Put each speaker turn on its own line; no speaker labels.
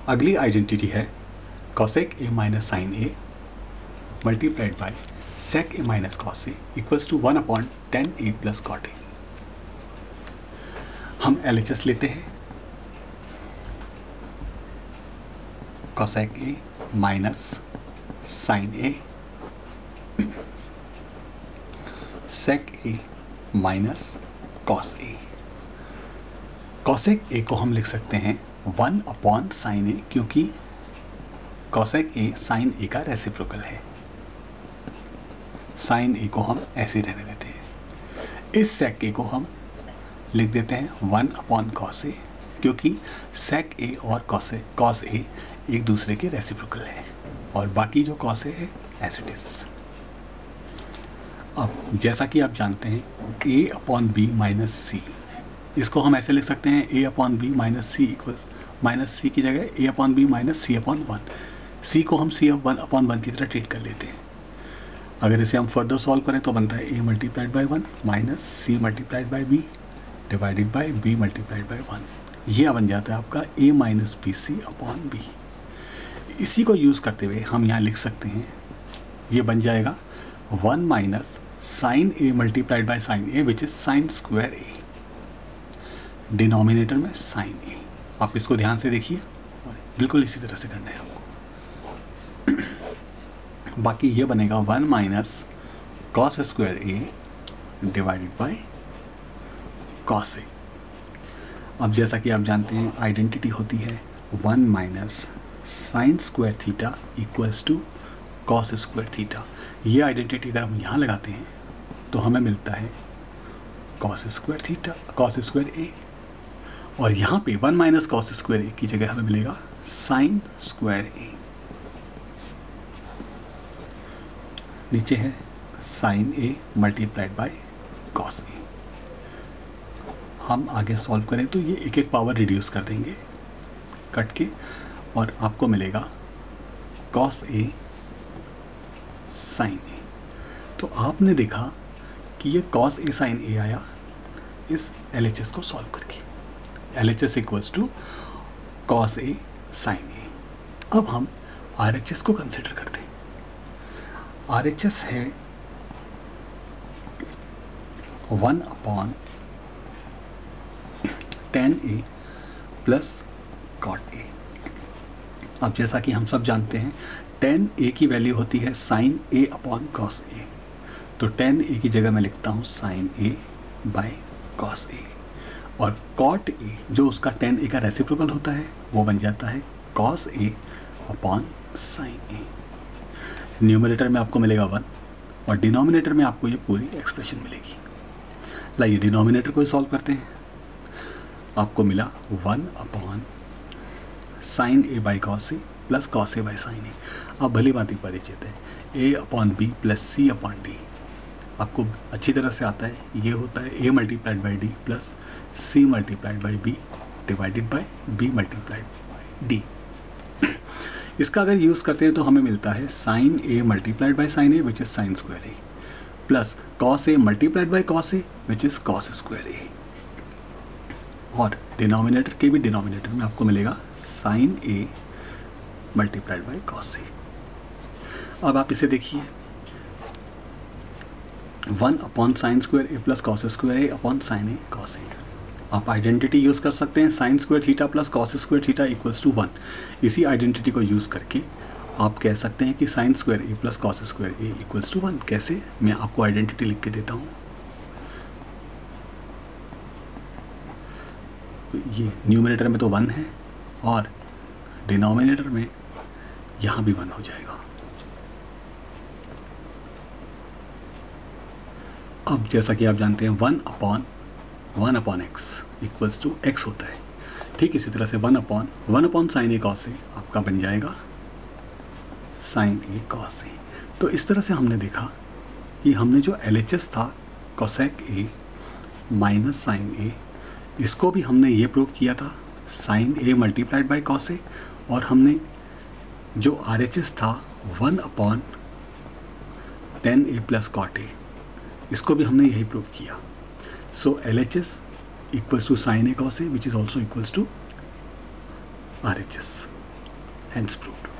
अगली आइडेंटिटी है cosec A minus sine A multiplied by sec A minus cos A equals to 1/10 a plus cot A. हम LHS लेते हैं, cosec A minus sine A sec A minus cos A. Cosec A को हम लिख सकते हैं 1/sin ए, क्योंकि cosec ए sine ए का रेसिप्रोकल है। साइन ए को हम ऐसे रहने देते हैं। इस सेक ए को हम लिख देते हैं 1/cos ए, क्योंकि सेक ए और कॉस ए एक दूसरे के रेसिप्रोकल है, और बाकी जो कॉस ए है एज इट इज। अब जैसा कि आप जानते हैं a/b माइनस सी, इसको हम ऐसे लिख सकते हैं a/b माइनस सी इक्वल्स माइनस सी की जगह a/b माइनस c/1। सी को हम c/1 की तरह ट्रीट कर लेते हैं। अगर इसे हम फर्दर सॉल्व करें तो बनता है a multiplied by 1 minus c multiplied by b divided by b multiplied by 1। यह बन जाता है आपका a माइनस bc/b। इसी को यूज़ करते हुए हम यहाँ लिख सकते हैं, ये बन जाएगा 1 minus sine A multiplied by sine A which is sine square A, denominator में साइन ए। आप इसको ध्यान से देखिए, बिल्कुल इसी तरह से करना है आपको। बाकी ये बनेगा 1 minus cos square A divided by cos A. अब जैसा कि आप जानते हैं आइडेंटिटी होती है 1 minus sine square theta equals to cos square theta. ये आइडेंटिटी अगर हम यहाँ लगाते हैं तो हमें मिलता है cos square theta, cos square A, और यहाँ पे 1 माइनस कॉस स्क्वायर ए की जगह हमें मिलेगा साइन स्क्वायर ए। नीचे है sine A multiplied by cos A. हम आगे सॉल्व करें तो ये एक एक पावर रिड्यूस कर देंगे कट के, और आपको मिलेगा कॉस ए साइन ए। तो आपने देखा कि ये कॉस ए साइन ए आया इस LHS को सॉल्व करके। LHS equals to cos A sine A. अब हम RHS को कंसिडर करते हैं। RHS है 1/10 a प्लस कॉट ए। अब जैसा कि हम सब जानते हैं 10 a की वैल्यू होती है साइन a/cos a, तो 10 a की जगह मैं लिखता हूँ sine a by cos a, और cot a जो उसका 10 a का रेसिप्रोकल होता है वो बन जाता है cos a/sin a। न्यूमरेटर में आपको मिलेगा 1 और डिनोमिनेटर में आपको ये पूरी एक्सप्रेशन मिलेगी। लाइए डिनोमिनेटर को सॉल्व करते हैं। आपको मिला 1/sin a by cos a plus cos a by sin a। अब भली बात ही परिचित है a/b प्लस c/d, आपको अच्छी तरह से आता है। ये होता है a multiplied by d plus c multiplied by b divided by b multiplied by d। इसका अगर यूज़ करते हैं तो हमें मिलता है sine a multiplied by sine a which is sine square a plus cos a multiplied by cos a which is cos square a, और denominator के भी डिनोमिनेटर में आपको मिलेगा sine a multiplied by cos a। अब आप इसे देखिए 1/sin square a plus cos square a/sin a cos a। आप आइडेंटिटी यूज़ कर सकते हैं sine square theta plus cos square theta equals to 1। इसी आइडेंटिटी को यूज़ करके आप कह सकते हैं कि sine square a plus cos square a equals to 1। कैसे, मैं आपको आइडेंटिटी लिख के देता हूँ। तो ये न्यूमरेटर में तो 1 है और डिनोमिनेटर में यहाँ भी 1 हो जाएगा। अब जैसा कि आप जानते हैं 1/x इक्वल्स टू x होता है। ठीक इसी तरह से 1/sin a cos a आपका बन जाएगा sin a cos a। तो इस तरह से हमने देखा कि हमने जो LHS था cosec a minus sine a, इसको भी हमने ये प्रूव किया था sin a multiplied by cos a, और हमने जो RHS था 1/10 a प्लस cot a, इसको भी हमने यही प्रूव किया। So LHS equals to sine a cos a which is also equals to RHS। Hence proved.